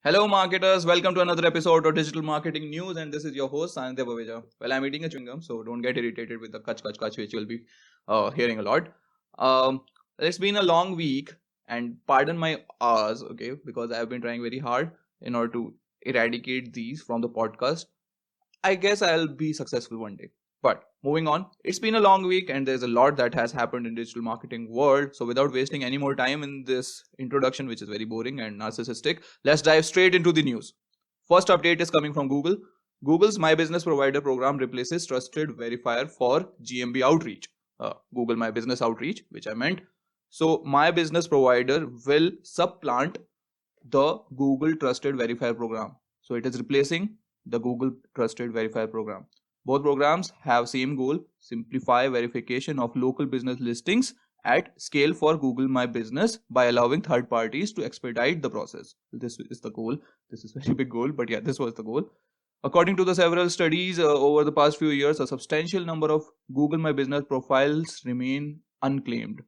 Hello, marketers. Welcome to another episode of Digital Marketing News, and this is your host, Sanjay Baveja. Well, I'm eating a chewing gum, so don't get irritated with the kach, which you'll be hearing a lot. It's been a long week, and pardon my hours, okay, because I've been trying very hard in order to eradicate these from the podcast. I guess I'll be successful one day. But moving on, it's been a long week and there's a lot that has happened in digital marketing world. So without wasting any more time in this introduction, which is very boring and narcissistic, let's dive straight into the news. First update is coming from Google. Google's My Business Provider program replaces Trusted Verifier for GMB outreach. Google My Business Outreach, which I meant. So My Business Provider will supplant the Google Trusted Verifier program. So it is replacing the Google Trusted Verifier program. Both programs have same goal: simplify verification of local business listings at scale for Google My Business by allowing third parties to expedite the process. This is the goal. This is a very big goal, but yeah, this was the goal. According to the several studies over the past few years, a substantial number of Google My Business profiles remain unclaimed.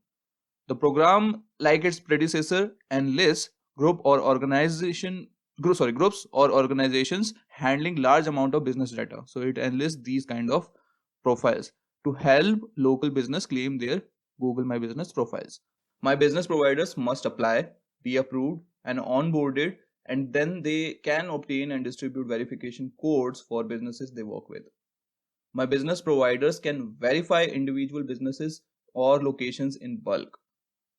The program, like its predecessor, enlists groups or organizations handling large amount of business data. So it enlists these kind of profiles to help local business claim their Google My Business profiles. My business providers must apply, be approved and onboarded, and then they can obtain and distribute verification codes for businesses they work with. My business providers can verify individual businesses or locations in bulk.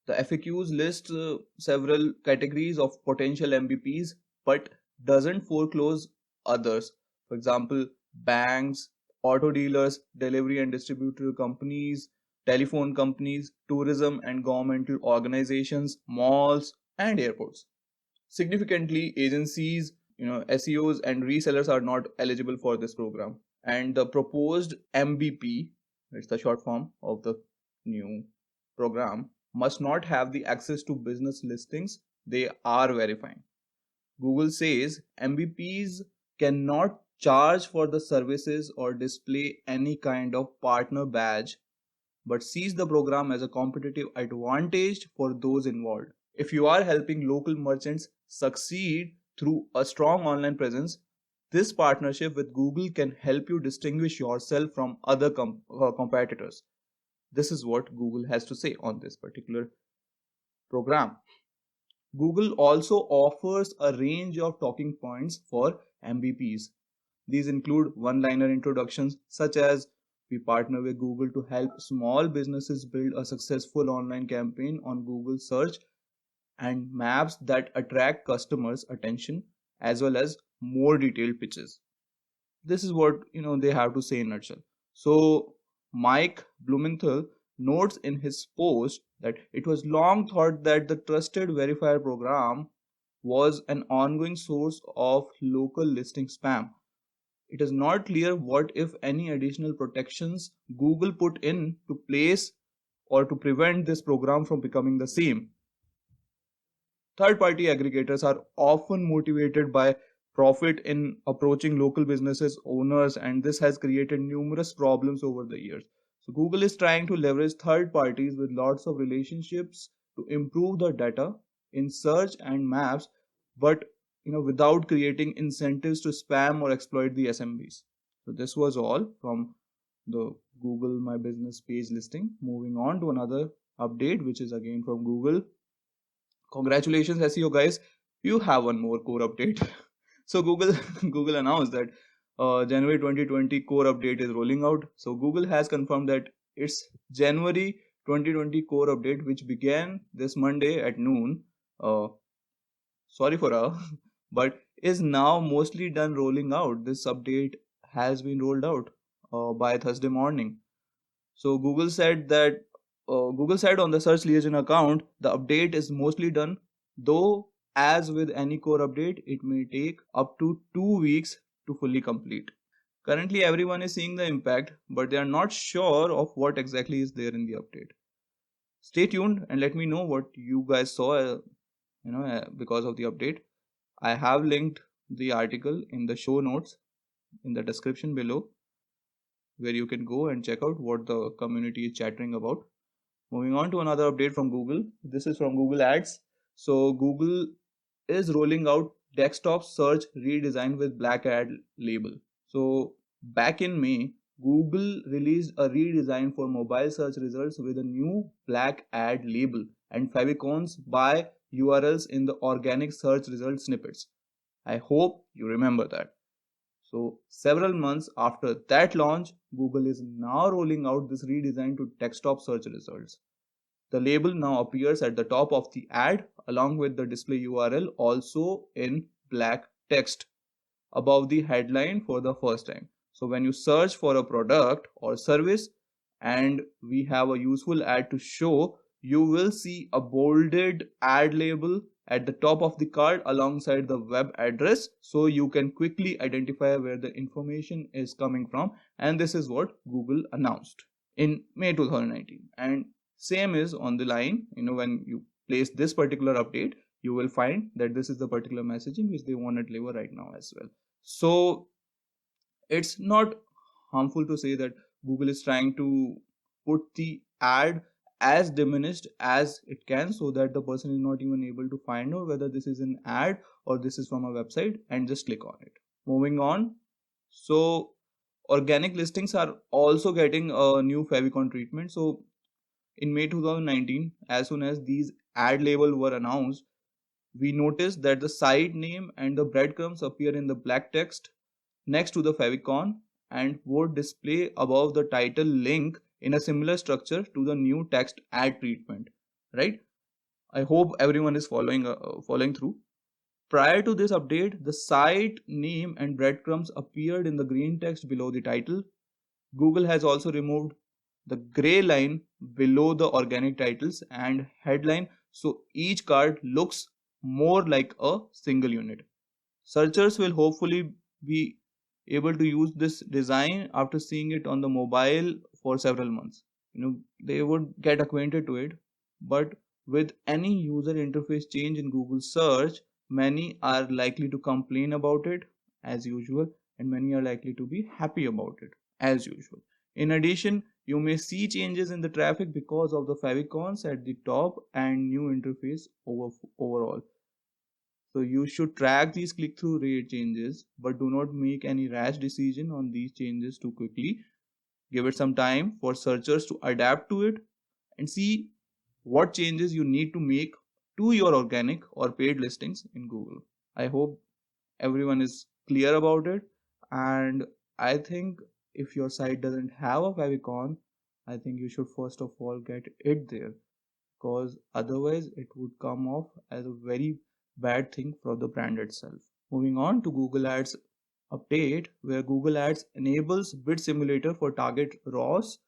The FAQs list several categories of potential MVPs but doesn't foreclose others. For example, banks, auto dealers, delivery and distributor companies, telephone companies, tourism and governmental organizations, malls, and airports. Significantly, agencies, SEOs and resellers are not eligible for this program. And the proposed MVP, it's the short form of the new program, must not have the access to business listings they are verifying. Google says MVPs cannot charge for the services or display any kind of partner badge, but sees the program as a competitive advantage for those involved. If you are helping local merchants succeed through a strong online presence, this partnership with Google can help you distinguish yourself from other competitors. This is what Google has to say on this particular program. Google also offers a range of talking points for MVPs. These include one-liner introductions such as, we partner with Google to help small businesses build a successful online campaign on Google search and maps that attract customers' attention, as well as more detailed pitches. This is what they have to say in a nutshell. So Mike Blumenthal notes in his post that it was long thought that the Trusted Verifier program was an ongoing source of local listing spam. It is not clear what, if any, additional protections Google put in to place or to prevent this program from becoming the same. Third-party aggregators are often motivated by profit in approaching local businesses owners, and this has created numerous problems over the years. So Google is trying to leverage third parties with lots of relationships to improve the data in search and maps, but without creating incentives to spam or exploit the SMBs. So this was all from the Google My Business page listing. Moving on to another update, which is again from Google. Congratulations SEO guys, you have one more core update. So Google announced that January 2020 core update is rolling out. So Google has confirmed that its January 2020 core update, which began this Monday at noon, sorry for but is now mostly done rolling out. This update has been rolled out by Thursday morning. So Google said on the search liaison account, the update is mostly done, though as with any core update, it may take up to 2 weeks to fully complete. Currently, everyone is seeing the impact, but they are not sure of what exactly is there in the update. Stay tuned and let me know what you guys saw, because of the update. I have linked the article in the show notes in the description below, where you can go and check out what the community is chattering about. Moving on to another update from Google. This is from Google Ads. So Google is rolling out desktop search redesign with black ad label. So back in May, Google released a redesign for mobile search results with a new black ad label and favicons by URLs in the organic search result snippets. I hope you remember that. So several months after that launch, Google is now rolling out this redesign to desktop search results. The label now appears at the top of the ad along with the display URL also in black text above the headline for the first time. So when you search for a product or service and we have a useful ad to show, you will see a bolded ad label at the top of the card alongside the web address, so you can quickly identify where the information is coming from. And this is what Google announced in May 2019. And same is on the line, when you place this particular update, you will find that this is the particular messaging which they want to deliver right now as well. So it's not harmful to say that Google is trying to put the ad as diminished as it can, so that the person is not even able to find out whether this is an ad or this is from a website and just click on it. Moving on. So organic listings are also getting a new favicon treatment. So in May 2019, as soon as these ad labels were announced, we noticed that the site name and the breadcrumbs appear in the black text next to the favicon and would display above the title link in a similar structure to the new text ad treatment, right? I hope everyone is following through. Prior to this update, the site name and breadcrumbs appeared in the green text below the title. Google has also removed the gray line below the organic titles and headline, so each card looks more like a single unit. Searchers will hopefully be able to use this design after seeing it on the mobile for several months. They would get acquainted to it, but with any user interface change in Google search, many are likely to complain about it as usual, and many are likely to be happy about it as usual. In addition, you may see changes in the traffic because of the favicons at the top and new interface overall. So you should track these click-through rate changes, but do not make any rash decision on these changes too quickly. Give it some time for searchers to adapt to it and see what changes you need to make to your organic or paid listings in Google. I hope everyone is clear about it, and I think if your site doesn't have a favicon, I think you should first of all get it there, because otherwise it would come off as a very bad thing for the brand itself. Moving on to Google Ads update, where Google Ads enables bid simulator for Target ROAS,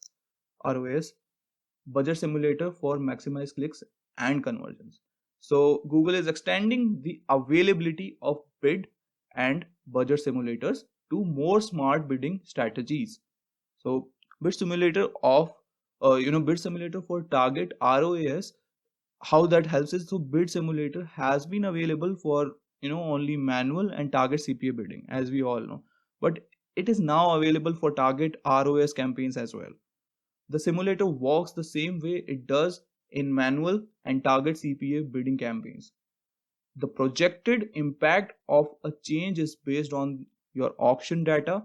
budget simulator for maximize clicks and conversions. So Google is extending the availability of bid and budget simulators to more smart bidding strategies. So bid simulator bid simulator for Target ROAS, how that helps is, so bid simulator has been available for only manual and target CPA bidding, as we all know, but it is now available for Target ROAS campaigns as well. The simulator works the same way it does in manual and target CPA bidding campaigns. The projected impact of a change is based on your auction data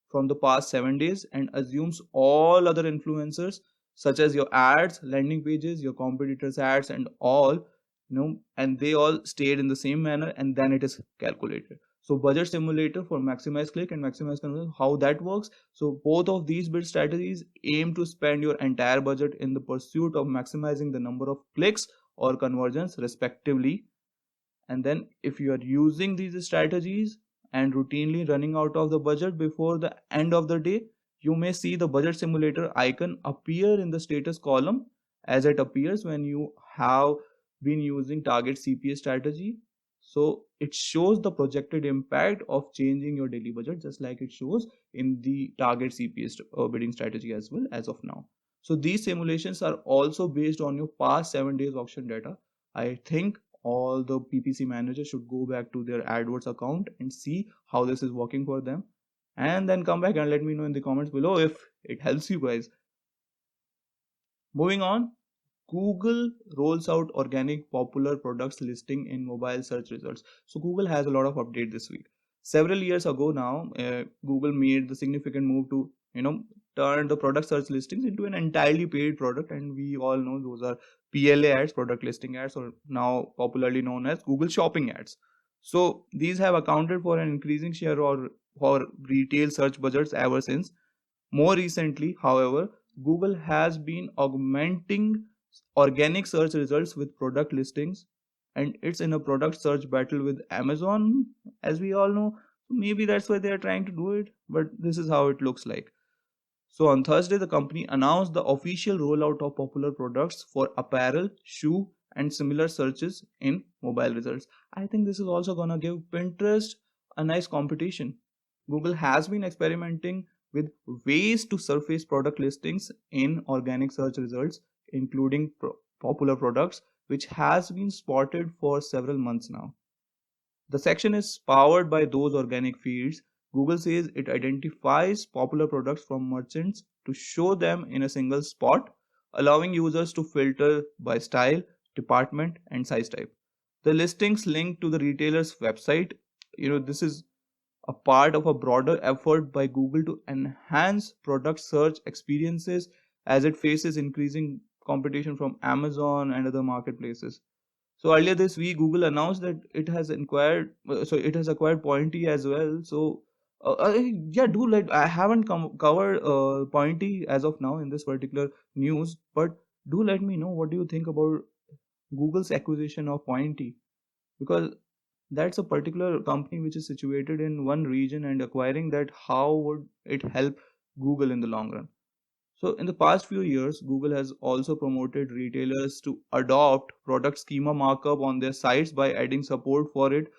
from the past 7 days and assumes all other influencers such as your ads, landing pages, your competitors ads and all, and they all stayed in the same manner, and then it is calculated. So budget simulator for maximize click and maximize conversion, how that works. So both of these bid strategies aim to spend your entire budget in the pursuit of maximizing the number of clicks or conversions respectively. And then if you are using these strategies and routinely running out of the budget before the end of the day, you may see the budget simulator icon appear in the status column as it appears when you have been using target CPA strategy. So it shows the projected impact of changing your daily budget, just like it shows in the target CPA bidding strategy as well as of now. So these simulations are also based on your past 7 days auction data. I think all the PPC managers should go back to their AdWords account and see how this is working for them, and then come back and let me know in the comments below if it helps you guys. Moving on, Google rolls out organic popular products listing in mobile search results. So Google has a lot of update this week. Several years ago now, Google made the significant move to turn the product search listings into an entirely paid product, and we all know those are PLA ads, product listing ads, or now popularly known as Google Shopping ads. So these have accounted for an increasing share or for retail search budgets ever since. More recently, however, Google has been augmenting organic search results with product listings, and it's in a product search battle with Amazon, as we all know. Maybe that's why they are trying to do it, but this is how it looks like. So on Thursday, the company announced the official rollout of popular products for apparel, shoe, and similar searches in mobile results. I think this is also gonna give Pinterest a nice competition. Google has been experimenting with ways to surface product listings in organic search results, including popular products, which has been spotted for several months now. The section is powered by those organic feeds. Google says it identifies popular products from merchants to show them in a single spot, allowing users to filter by style, department, and size type. The listings link to the retailer's website. This is a part of a broader effort by Google to enhance product search experiences as it faces increasing competition from Amazon and other marketplaces. So earlier this week, Google announced that it has acquired Pointy as well. So yeah, I haven't covered Pointy as of now in this particular news, but do let me know what do you think about Google's acquisition of Pointy, because that's a particular company which is situated in one region, and acquiring that, how would it help Google in the long run? So in the past few years, Google has also promoted retailers to adopt product schema markup on their sites by adding support for it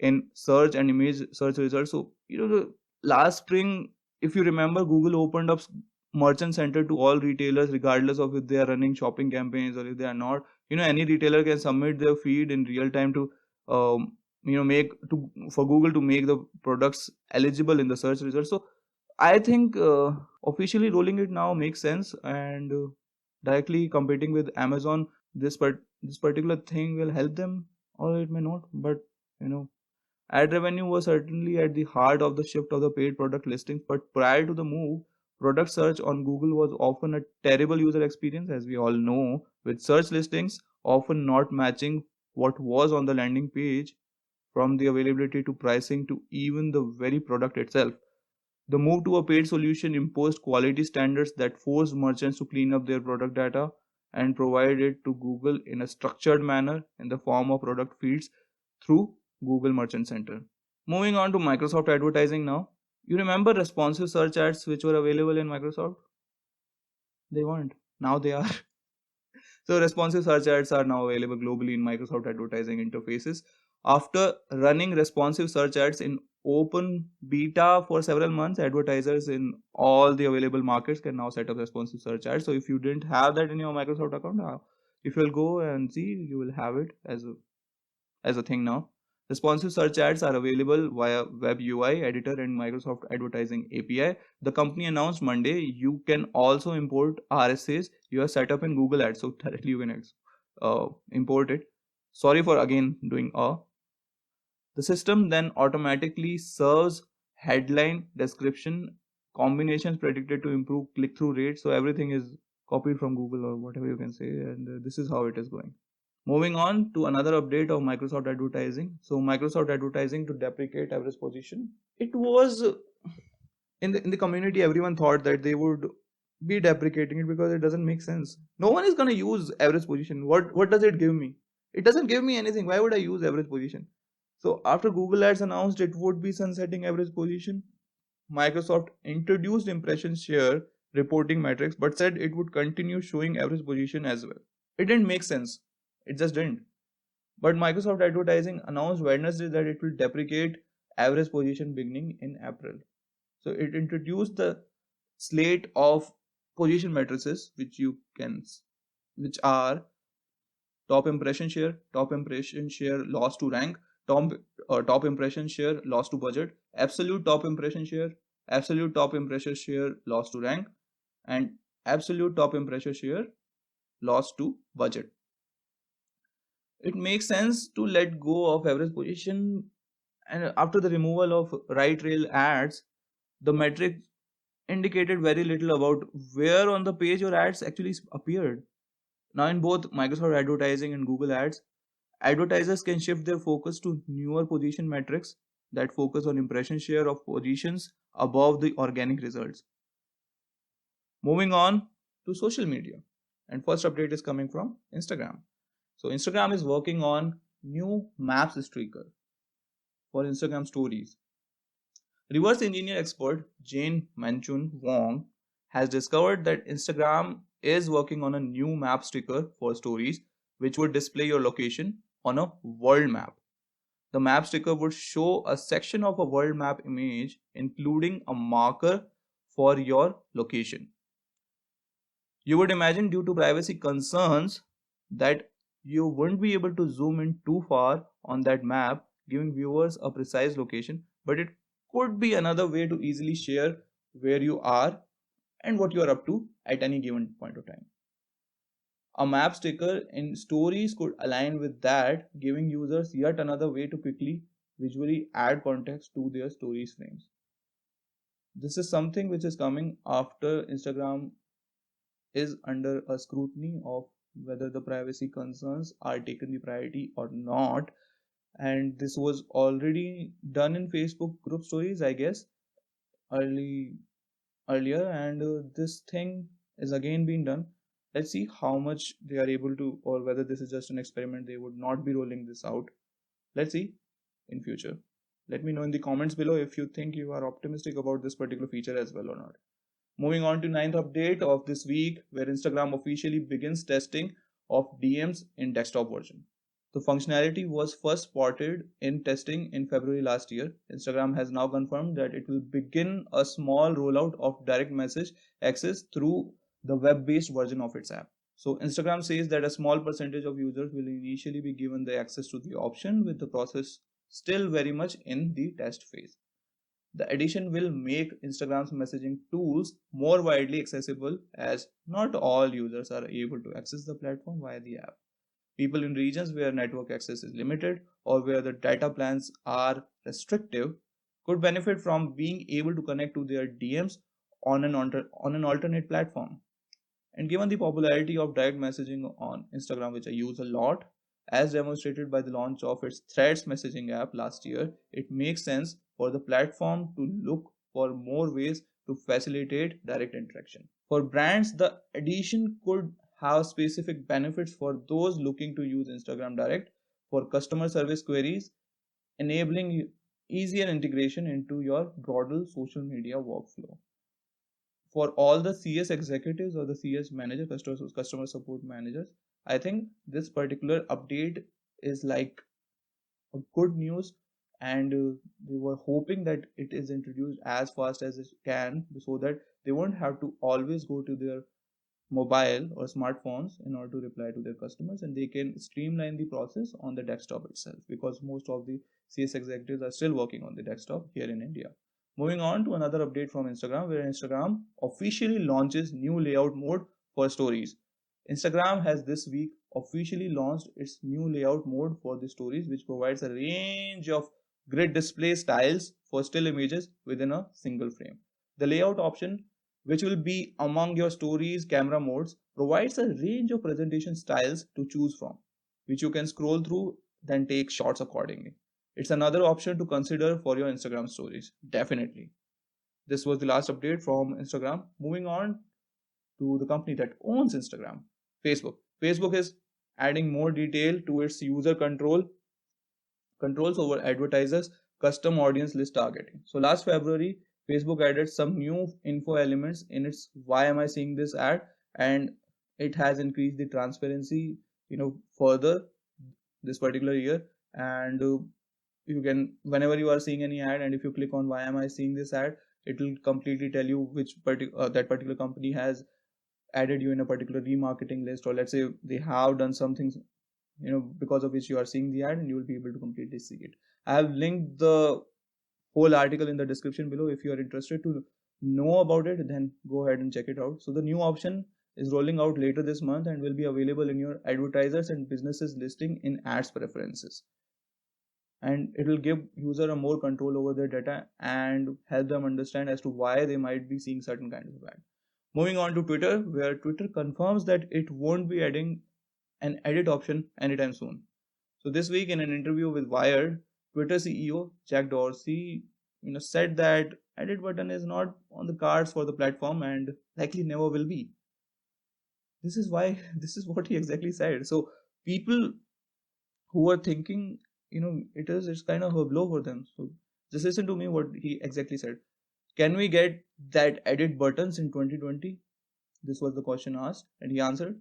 in search and image search results. So the last spring, if you remember, Google opened up merchant center to all retailers regardless of if they are running shopping campaigns or if they are not. Any retailer can submit their feed in real time to make to for Google to make the products eligible in the search results. So I think officially rolling it now makes sense, and directly competing with Amazon, this particular thing will help them, or it may not. But ad revenue was certainly at the heart of the shift of the paid product listings. But prior to the move, product search on Google was often a terrible user experience, as we all know, with search listings often not matching what was on the landing page, from the availability to pricing to even the very product itself. The move to a paid solution imposed quality standards that forced merchants to clean up their product data and provide it to Google in a structured manner in the form of product feeds through Google Merchant Center. Moving on to Microsoft advertising now. You remember responsive search ads which were available in Microsoft? They weren't. Now they are. So responsive search ads are now available globally in Microsoft advertising interfaces. After running responsive search ads in open beta for several months, advertisers in all the available markets can now set up responsive search ads. So if you didn't have that in your Microsoft account, if you'll go and see, you will have it as a thing now. Responsive search ads are available via Web UI editor and Microsoft Advertising API. The company announced Monday you can also import RSAs you have set up in Google Ads, so directly you can import it. Sorry for again doing The system then automatically serves headline, description, combinations predicted to improve click-through rate. So everything is copied from Google or whatever you can say, and this is how it is going. Moving on to another update of Microsoft Advertising. So Microsoft Advertising to deprecate average position. It was in the community, everyone thought that they would be deprecating it because it doesn't make sense. No one is going to use average position. What does it give me? It doesn't give me anything. Why would I use average position? So after Google Ads announced it would be sunsetting average position, Microsoft introduced impression share reporting metrics but said it would continue showing average position as well. It didn't make sense. It just didn't. But Microsoft Advertising announced Wednesday that it will deprecate average position beginning in April. So it introduced the slate of position matrices which are top impression share loss to rank, top impression share loss to budget, absolute top impression share loss to rank, and absolute top impression share loss to budget. It makes sense to let go of average position, and after the removal of right rail ads, the metric indicated very little about where on the page your ads actually appeared. Now, in both Microsoft Advertising and Google Ads, advertisers can shift their focus to newer position metrics that focus on impression share of positions above the organic results. Moving on to social media. And first update is coming from Instagram. So Instagram is working on new maps streaker for Instagram stories. Reverse engineer expert Jane Manchun Wong has discovered that Instagram is working on a new map sticker for stories which would display your location on a world map. The map sticker would show a section of a world map image, including a marker for your location. You would imagine, due to privacy concerns, that you wouldn't be able to zoom in too far on that map, giving viewers a precise location, but it could be another way to easily share where you are and what you are up to at any given point of time. A map sticker in stories could align with that, giving users yet another way to quickly visually add context to their stories frames. This is something which is coming after Instagram is under a scrutiny of whether the privacy concerns are taken the priority or not. And this was already done in Facebook group stories, I guess, earlier, and this thing is again being done. Let's see how much they are able to, or whether this is just an experiment. They would not be rolling this out. Let's see in future. Let me know in the comments below if you think you are optimistic about this particular feature as well or not. Moving on to ninth update of this week, where Instagram officially begins testing of DMs in desktop version. The functionality was first spotted in testing in February last year. Instagram has now confirmed that it will begin a small rollout of direct message access through the web-based version of its app. So Instagram says that a small percentage of users will initially be given the access to the option, with the process still very much in the test phase. The addition will make Instagram's messaging tools more widely accessible, as not all users are able to access the platform via the app. People in regions where network access is limited or where the data plans are restrictive could benefit from being able to connect to their DMs on an alternate platform. And given the popularity of direct messaging on Instagram, which I use a lot, as demonstrated by the launch of its Threads messaging app last year, it makes sense for the platform to look for more ways to facilitate direct interaction. For brands, the addition could have specific benefits for those looking to use Instagram Direct for customer service queries, enabling easier integration into your broader social media workflow. For all the CS executives or the CS manager, customer support managers, I think this particular update is like a good news, and we were hoping that it is introduced as fast as it can, so that they won't have to always go to their mobile or smartphones in order to reply to their customers, and they can streamline the process on the desktop itself, because most of the CS executives are still working on the desktop here in India. Moving on to another update from Instagram, where Instagram officially launches new layout mode for stories. Instagram has this week officially launched its new layout mode for the stories, which provides a range of grid display styles for still images within a single frame. The layout option, which will be among your stories camera modes, provides a range of presentation styles to choose from, which you can scroll through, then take shots accordingly. It's another option to consider for your Instagram stories, definitely. This was the last update from Instagram. Moving on to the company that owns Instagram, Facebook. Facebook is adding more detail to its user controls over advertisers' custom audience list targeting. So last February, Facebook added some new info elements in its "Why am I seeing this ad?" and it has increased the transparency, further this particular year. And you can, whenever you are seeing any ad, and if you click on "Why am I seeing this ad?", it will completely tell you which that particular company has added you in a particular remarketing list, or let's say they have done something, because of which you are seeing the ad, and you will be able to completely see it. I have linked the whole article in the description below. If you are interested to know about it, then go ahead and check it out. So the new option is rolling out later this month and will be available in your advertisers and businesses listing in ads preferences. And it will give user a more control over their data and help them understand as to why they might be seeing certain kinds of ad. Moving on to Twitter, where Twitter confirms that it won't be adding an edit option anytime soon. So this week in an interview with Wired, Twitter CEO Jack Dorsey said that edit button is not on the cards for the platform and likely never will be. This is what he exactly said. So people who are thinking, it's kind of a blow for them. So just listen to me what he exactly said. Can we get that edit buttons in 2020? This was the question asked, and he answered.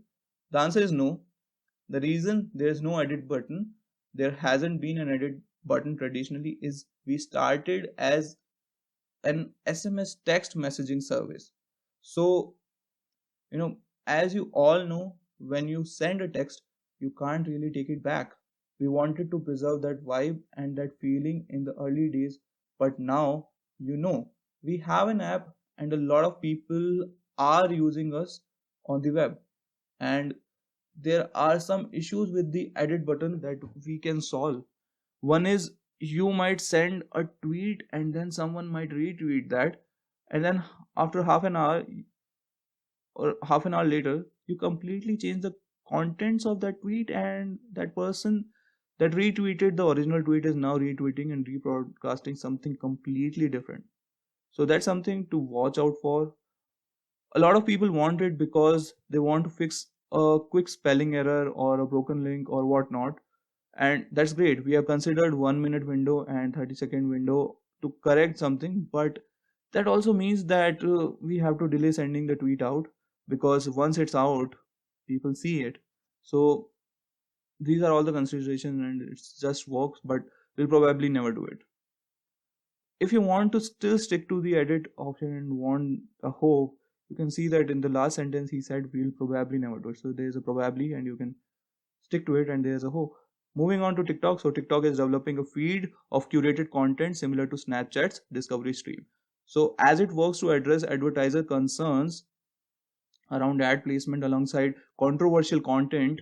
The answer is no. The reason there is no edit button, there hasn't been an edit button traditionally, is we started as an SMS text messaging service. So, as you all know, when you send a text, you can't really take it back. We wanted to preserve that vibe and that feeling in the early days, but now, we have an app and a lot of people are using us on the web. And there are some issues with the edit button that we can solve. One is you might send a tweet and then someone might retweet that, and then after half an hour or half an hour later, you completely change the contents of that tweet, and that person that retweeted the original tweet is now retweeting and rebroadcasting something completely different. So that's something to watch out for. A lot of people want it because they want to fix a quick spelling error or a broken link or whatnot, and that's great. We have considered 1 minute window and 30-second window to correct something, but that also means that we have to delay sending the tweet out, because once it's out, people see it. So these are all the considerations, and it just works, but we'll probably never do it. If you want to still stick to the edit option and want a hope, you can see that in the last sentence he said we'll probably never do it. So there's a probably and you can stick to it, and there's a hope. Moving on to TikTok. So TikTok is developing a feed of curated content similar to Snapchat's discovery stream. So as it works to address advertiser concerns around ad placement alongside controversial content,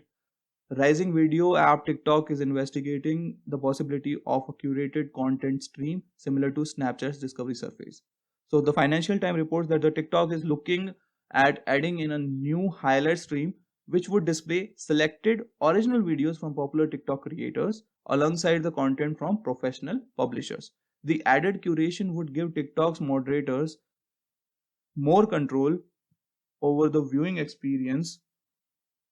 rising video app TikTok is investigating the possibility of a curated content stream similar to Snapchat's discovery surface. So the Financial Times reports that the TikTok is looking at adding in a new highlight stream which would display selected original videos from popular TikTok creators alongside the content from professional publishers. The added curation would give TikTok's moderators more control over the viewing experience,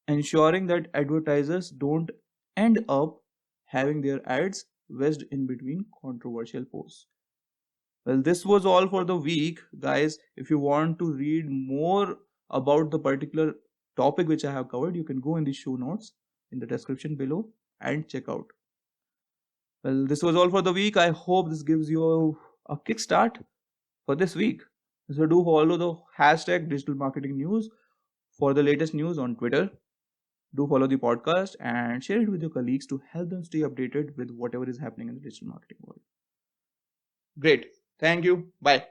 ensuring that advertisers don't end up having their ads wedged in between controversial posts. Well, this was all for the week, guys. If you want to read more about the particular topic which I have covered, you can go in the show notes in the description below and check out. Well, this was all for the week. I hope this gives you a kickstart for this week. So do follow the hashtag digital marketing news for the latest news on Twitter. Do follow the podcast and share it with your colleagues to help them stay updated with whatever is happening in the digital marketing world. Great. Thank you. Bye.